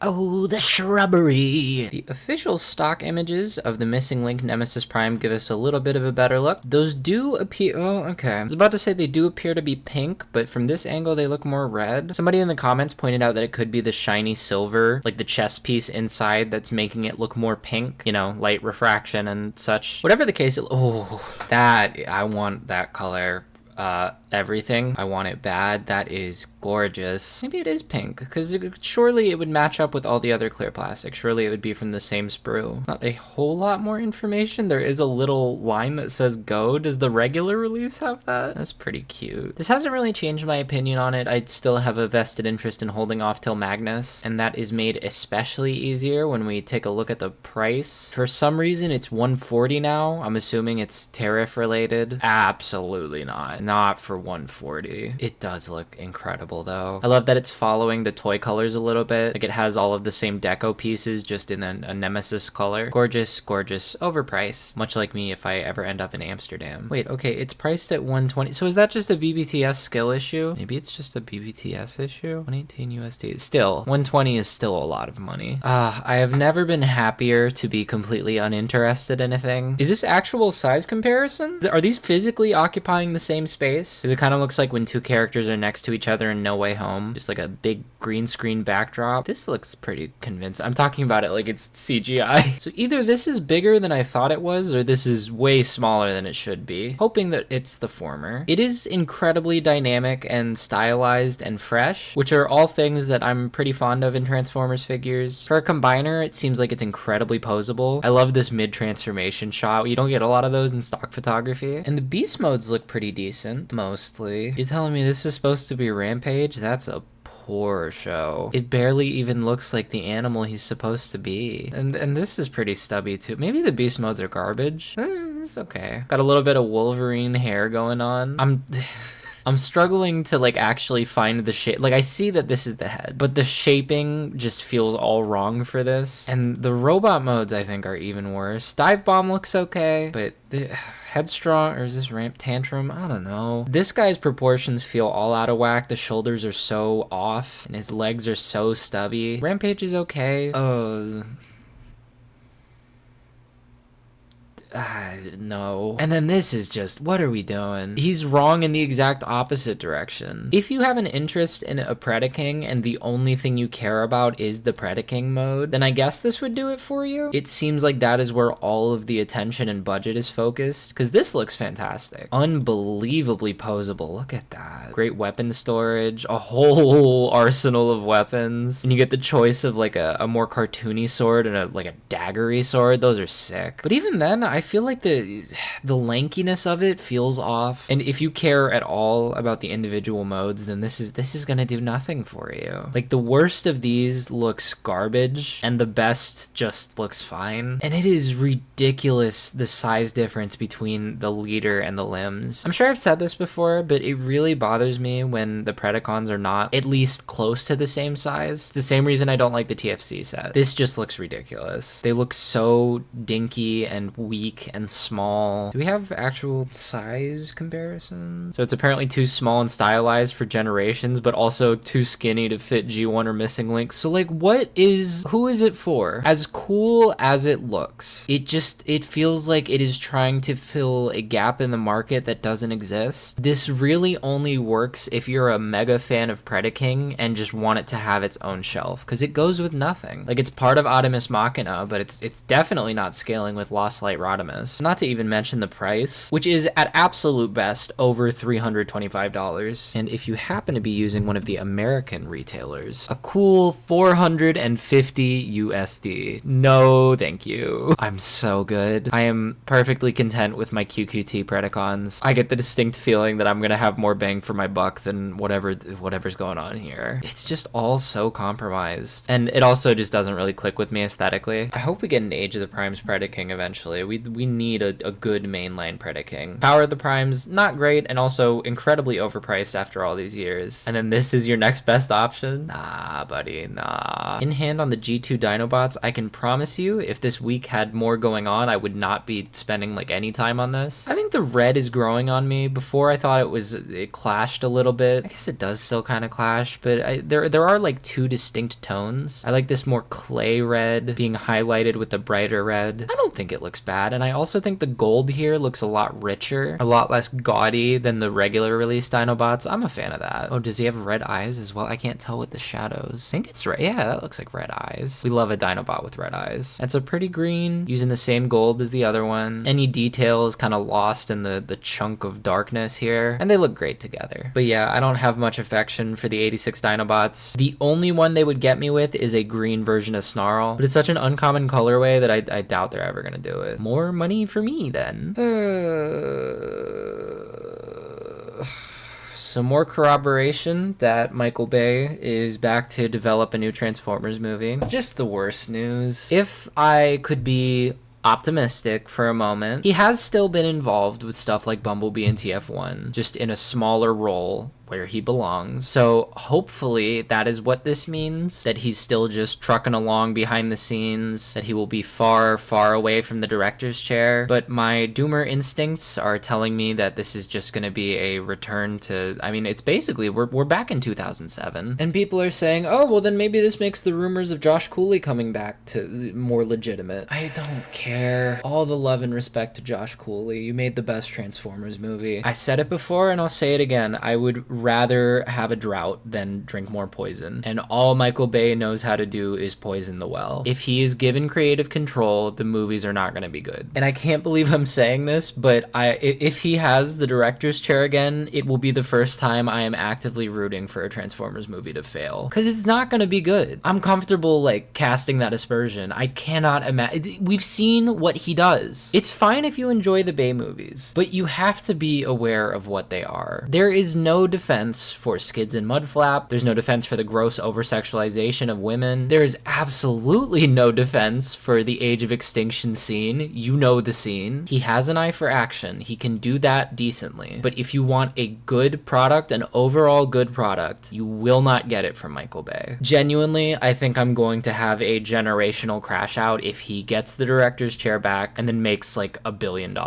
Oh, the shrubbery! The official stock images of the missing link Nemesis Prime give us a little bit of a better look. Those do appear, oh, okay. I was about to say they do appear to be pink, but from this angle they look more red. Somebody in the comments pointed out that it could be the shiny silver, like the chest piece inside that's making it look more pink, you know, light refraction and such. Whatever the case, I want that color. Everything. I want it bad. That is gorgeous. Maybe it is pink, because surely it would match up with all the other clear plastic. Surely it would be from the same sprue. Not a whole lot more information. There is a little line that says go. Does the regular release have that? That's pretty cute. This hasn't really changed my opinion on it. I still have a vested interest in holding off till Magnus, and that is made especially easier when we take a look at the price. For some reason, it's $140 now. I'm assuming it's tariff related. Absolutely not. Not for $140. It does look incredible though. I love that it's following the toy colors a little bit. Like it has all of the same deco pieces just in a Nemesis color. Gorgeous, gorgeous, overpriced. Much like me if I ever end up in Amsterdam. Wait, okay, it's priced at $120. So is that just a BBTS skill issue? Maybe it's just a BBTS issue? 118 USD. Still, $120 is still a lot of money. I have never been happier to be completely uninterested in a thing. Is this actual size comparison? Are these physically occupying the same space? Because it kind of looks like when two characters are next to each other in No Way Home. Just like a big green screen backdrop. This looks pretty convincing. I'm talking about it like it's CGI. So either this is bigger than I thought it was, or this is way smaller than it should be. Hoping that it's the former. It is incredibly dynamic and stylized and fresh, which are all things that I'm pretty fond of in Transformers figures. For a combiner, it seems like it's incredibly posable. I love this mid-transformation shot. You don't get a lot of those in stock photography. And the beast modes look pretty decent. Mostly. You're telling me this is supposed to be Rampage? That's a poor show. It barely even looks like the animal he's supposed to be. And this is pretty stubby too. Maybe the beast modes are garbage. It's okay. Got a little bit of Wolverine hair going on. I'm struggling to like actually find the shape. Like I see that this is the head, but the shaping just feels all wrong for this. And the robot modes I think are even worse. Dive Bomb looks okay, but Headstrong, or is this Ramp Tantrum? I don't know. This guy's proportions feel all out of whack. The shoulders are so off and his legs are so stubby. Rampage is okay. No. And then this is just, what are we doing? He's wrong in the exact opposite direction. If you have an interest in a Predaking and the only thing you care about is the Predaking mode, then I guess this would do it for you. It seems like that is where all of the attention and budget is focused, because this looks fantastic. Unbelievably posable. Look at that. Great weapon storage, a whole arsenal of weapons, and you get the choice of like a more cartoony sword and a daggery sword. Those are sick. But even then, I feel like the lankiness of it feels off. And if you care at all about the individual modes, then this is gonna do nothing for you. Like the worst of these looks garbage and the best just looks fine. And it is ridiculous the size difference between the leader and the limbs. I'm sure I've said this before, but it really bothers me when the Predacons are not at least close to the same size. It's the same reason I don't like the TFC set. This just looks ridiculous. They look so dinky and weak and small. Do we have actual size comparisons? So it's apparently too small and stylized for Generations, but also too skinny to fit G1 or Missing Link. So like who is it for? As cool as it looks, it feels like it is trying to fill a gap in the market that doesn't exist. This really only works if you're a mega fan of Predaking and just want it to have its own shelf, because it goes with nothing. Like it's part of ADAMAS MACHINA, but it's definitely not scaling with Lost Light Rodimus. Not to even mention the price, which is at absolute best over $325. And if you happen to be using one of the American retailers, a cool 450 USD. No, thank you. I'm so good. I am perfectly content with my QQT Predacons. I get the distinct feeling that I'm gonna have more bang for my buck than whatever's going on here. It's just all so compromised. And it also just doesn't really click with me aesthetically. I hope we get an Age of the Primes Predaking eventually. we need a good mainline Predaking. Power of the Primes, not great, and also incredibly overpriced after all these years. And then this is your next best option? Nah, buddy, nah. In hand on the G2 Dinobots, I can promise you, if this week had more going on, I would not be spending like any time on this. I think the red is growing on me. Before I thought it clashed a little bit. I guess it does still kind of clash, but there are like two distinct tones. I like this more clay red being highlighted with the brighter red. I don't think it looks bad, and I also think the gold here looks a lot richer, a lot less gaudy than the regular release Dinobots. I'm a fan of that. Oh, does he have red eyes as well? I can't tell with the shadows. I think it's red. Yeah, that looks like red eyes. We love a Dinobot with red eyes. That's a pretty green, using the same gold as the other one. Any detail is kind of lost in the chunk of darkness here, and they look great together. But yeah, I don't have much affection for the 86 Dinobots. The only one they would get me with is a green version of Snarl, but it's such an uncommon colorway that I doubt they're ever gonna do it. More money for me then. Some more corroboration that Michael Bay is back to develop a new Transformers movie. Just the worst news. If I could be optimistic for a moment, he has still been involved with stuff like Bumblebee and TF1, just in a smaller role where he belongs. So hopefully that is what this means, that he's still just trucking along behind the scenes, that he will be far, far away from the director's chair. But my doomer instincts are telling me that this is just going to be a return to, I mean, it's basically, we're back in 2007. And people are saying, oh, well then maybe this makes the rumors of Josh Cooley coming back to more legitimate. I don't care. All the love and respect to Josh Cooley. You made the best Transformers movie. I said it before and I'll say it again. I would rather have a drought than drink more poison. And all Michael Bay knows how to do is poison the well. If he is given creative control, the movies are not going to be good. And I can't believe I'm saying this, but if he has the director's chair again, it will be the first time I am actively rooting for a Transformers movie to fail. Because it's not going to be good. I'm comfortable like casting that aspersion. I cannot imagine. We've seen what he does. It's fine if you enjoy the Bay movies, but you have to be aware of what they are. There is no defense for Skids and Mudflap. There's no defense for the gross over-sexualization of women. There is absolutely no defense for the Age of Extinction scene. You know the scene. He has an eye for action. He can do that decently. But if you want a good product, an overall good product, you will not get it from Michael Bay. Genuinely, I think I'm going to have a generational crash out if he gets the director's chair back and then makes like $1 billion.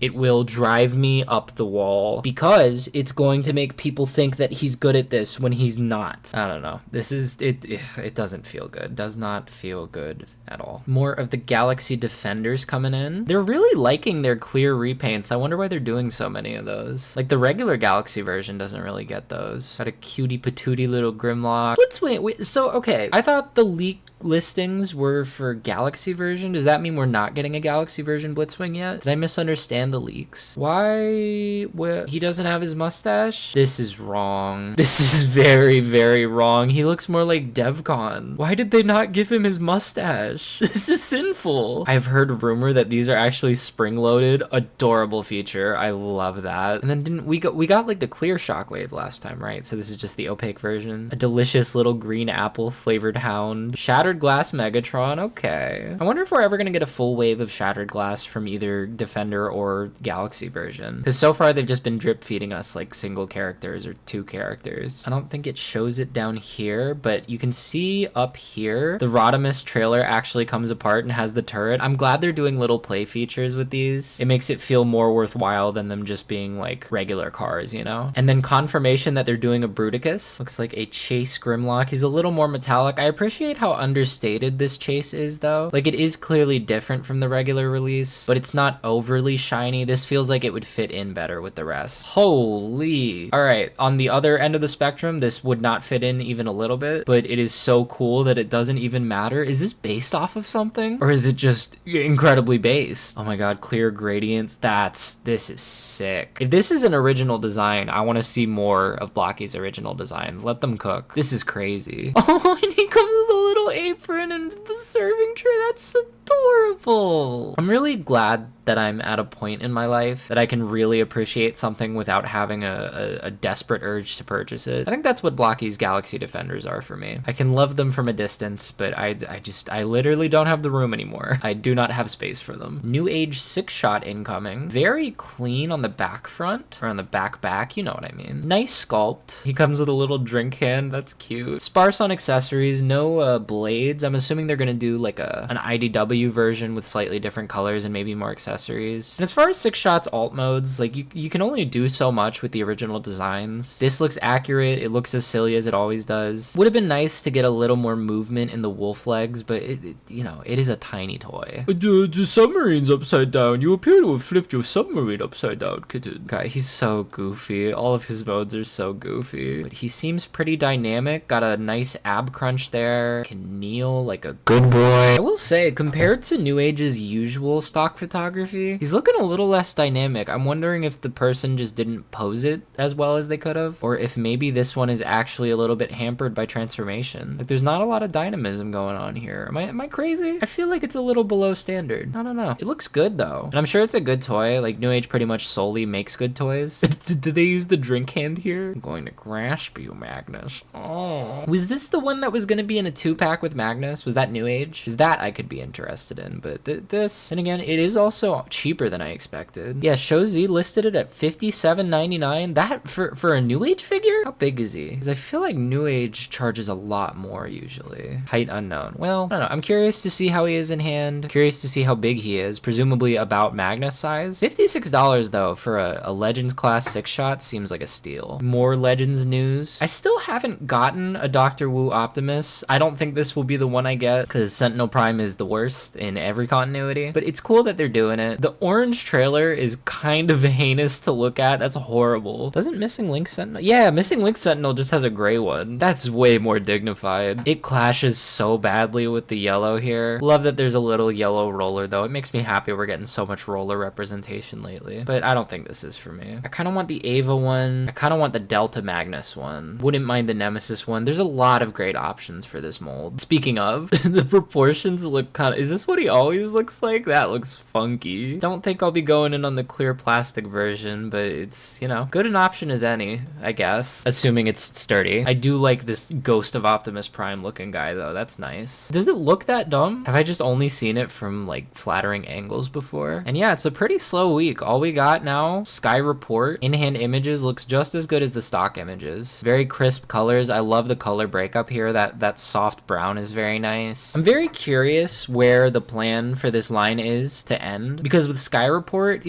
It will drive me up the wall because it's going to make people think that he's good at this when he's not. I don't know. This is it doesn't feel good. Does not feel good at all. More of the Galaxy Defenders coming in. They're really liking their clear repaints. I wonder why they're doing so many of those. Like the regular Galaxy version doesn't really get those. Got a cutie patootie little Grimlock. Let's wait. So okay, I thought the leak listings were for Galaxy version. Does that mean we're not getting a Galaxy version Blitzwing yet? Did I misunderstand the leaks? Why? Well, he doesn't have his mustache? This is wrong. This is very, very wrong. He looks more like DevCon. Why did they not give him his mustache? This is sinful. I've heard a rumor that these are actually spring-loaded. Adorable feature. I love that. And then we got like the clear Shockwave last time, right? So this is just the opaque version. A delicious little green apple flavored hound. Shattered Glass Megatron, okay. I wonder if we're ever gonna get a full wave of Shattered Glass from either Defender or Galaxy version. Because so far they've just been drip feeding us like single characters or two characters. I don't think it shows it down here, but you can see up here, the Rodimus trailer actually comes apart and has the turret. I'm glad they're doing little play features with these. It makes it feel more worthwhile than them just being like regular cars, you know? And then confirmation that they're doing a Bruticus. Looks like a Chase Grimlock. He's a little more metallic. I appreciate how understated this Chase is though. Like it is clearly different from the regular release, but it's not overly shiny. This feels like it would fit in better with the rest. Holy. All right, on the other end of the spectrum, this would not fit in even a little bit, but it is so cool that it doesn't even matter. Is this based off of something? Or is it just incredibly based? Oh my god, clear gradients. This is sick. If this is an original design, I want to see more of Blocky's original designs. Let them cook. This is crazy. Oh, and he comes with a little apron and the serving tray. That's adorable. adorable. I'm really glad that I'm at a point in my life that I can really appreciate something without having a desperate urge to purchase it. I think that's what Blocky's Galaxy Defenders are for me. I can love them from a distance, but I literally don't have the room anymore. I do not have space for them. New Age 6-shot incoming. Very clean on the back front, or on the back, you know what I mean. Nice sculpt. He comes with a little drink hand, that's cute. Sparse on accessories, no blades. I'm assuming they're gonna do like an IDW version with slightly different colors and maybe more accessories. And as far as 6-shots alt modes, like you can only do so much with the original designs. This looks accurate. It looks as silly as it always does. Would have been nice to get a little more movement in the wolf legs, but you know, it is a tiny toy. The submarine's upside down. You appear to have flipped your submarine upside down, kitten. God, he's so goofy. All of his modes are so goofy. But he seems pretty dynamic. Got a nice ab crunch there. Can kneel like a good boy. I will say, compared to New Age's usual stock photography, he's looking a little less dynamic. I'm wondering if the person just didn't pose it as well as they could have, or if maybe this one is actually a little bit hampered by transformation. Like, there's not a lot of dynamism going on here. Am I crazy? I feel like it's a little below standard. I don't know. It looks good though, and I'm sure it's a good toy. Like, New Age pretty much solely makes good toys. Did they use the drink hand here? I'm going to grasp you, Magnus. Oh. Was this the one that was going to be in a 2-pack with Magnus? Was that New Age? Because that I could be interested in, but this, and again, it is also cheaper than I expected. Yeah, Show Z listed it at $57.99. That for a New Age figure? How big is he? Because I feel like New Age charges a lot more usually. Height unknown. Well, I don't know. I'm curious to see how he is in hand. Curious to see how big he is. Presumably about Magnus size. $56 though for a Legends class 6-shot seems like a steal. More Legends news. I still haven't gotten a Dr. Wu Optimus. I don't think this will be the one I get because Sentinel Prime is the worst in every continuity. But it's cool that they're doing it. The orange trailer is kind of heinous to look at. That's horrible. Doesn't Missing Link Sentinel? Yeah, Missing Link Sentinel just has a gray one. That's way more dignified. It clashes so badly with the yellow here. Love that there's a little yellow roller though. It makes me happy we're getting so much roller representation lately. But I don't think this is for me. I kind of want the Ava one. I kind of want the Delta Magnus one. Wouldn't mind the Nemesis one. There's a lot of great options for this mold. Speaking of, the proportions look kind of... Is this what he always looks like? That looks funky. Don't think I'll be going in on the clear plastic version, but it's, you know, good an option as any, I guess. Assuming it's sturdy. I do like this Ghost of Optimus Prime looking guy though. That's nice. Does it look that dumb? Have I just only seen it from like flattering angles before? And yeah, it's a pretty slow week. All we got now, Sky Report. In-hand images looks just as good as the stock images. Very crisp colors. I love the color breakup here. That soft brown is very nice. I'm very curious where the plan for this line is to end, because with Sky Report,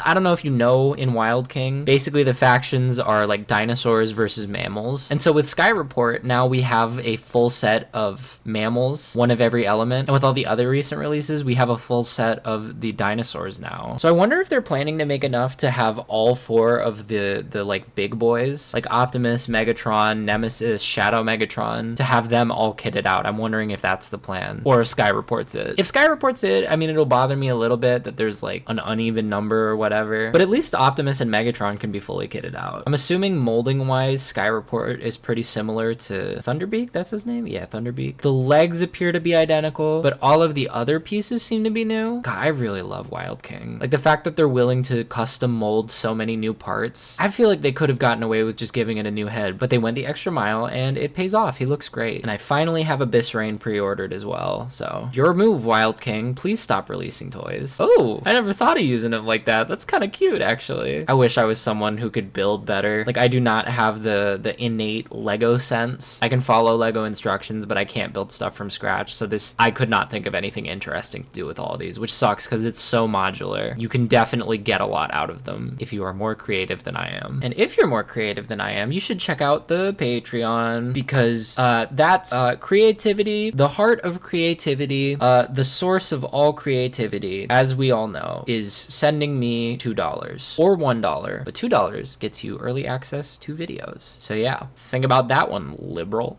I don't know if you know, in Wild King, basically the factions are like dinosaurs versus mammals. And so with Sky Report, now we have a full set of mammals, one of every element. And with all the other recent releases, we have a full set of the dinosaurs now. So I wonder if they're planning to make enough to have all 4 of the like big boys, like Optimus, Megatron, Nemesis, Shadow Megatron, to have them all kitted out. I'm wondering if that's the plan, or if Sky Report's it. If Sky Report's it, I mean, it'll bother me a little bit that there's like an uneven number or whatever, but at least Optimus and Megatron can be fully kitted out. I'm assuming molding wise, Sky Report is pretty similar to Thunderbeak. That's his name? Yeah, Thunderbeak. The legs appear to be identical, but all of the other pieces seem to be new. God, I really love Wild King. Like the fact that they're willing to custom mold so many new parts. I feel like they could have gotten away with just giving it a new head, but they went the extra mile and it pays off. He looks great. And I finally have Abyss Rain pre-ordered as well. So your move, Wild King. Please stop releasing toys. Oh, I never thought of using him like that. That's kind of cute, actually. I wish I was someone who could build better. Like, I do not have the innate Lego sense. I can follow Lego instructions, but I can't build stuff from scratch. So I could not think of anything interesting to do with all of these, which sucks because it's so modular. You can definitely get a lot out of them if you are more creative than I am. And if you're more creative than I am, you should check out the Patreon, because that's creativity, the heart of creativity, the source of all creativity, as we all know, is sending me $2 or $1, but $2 gets you early access to videos. So yeah, think about that one, liberal.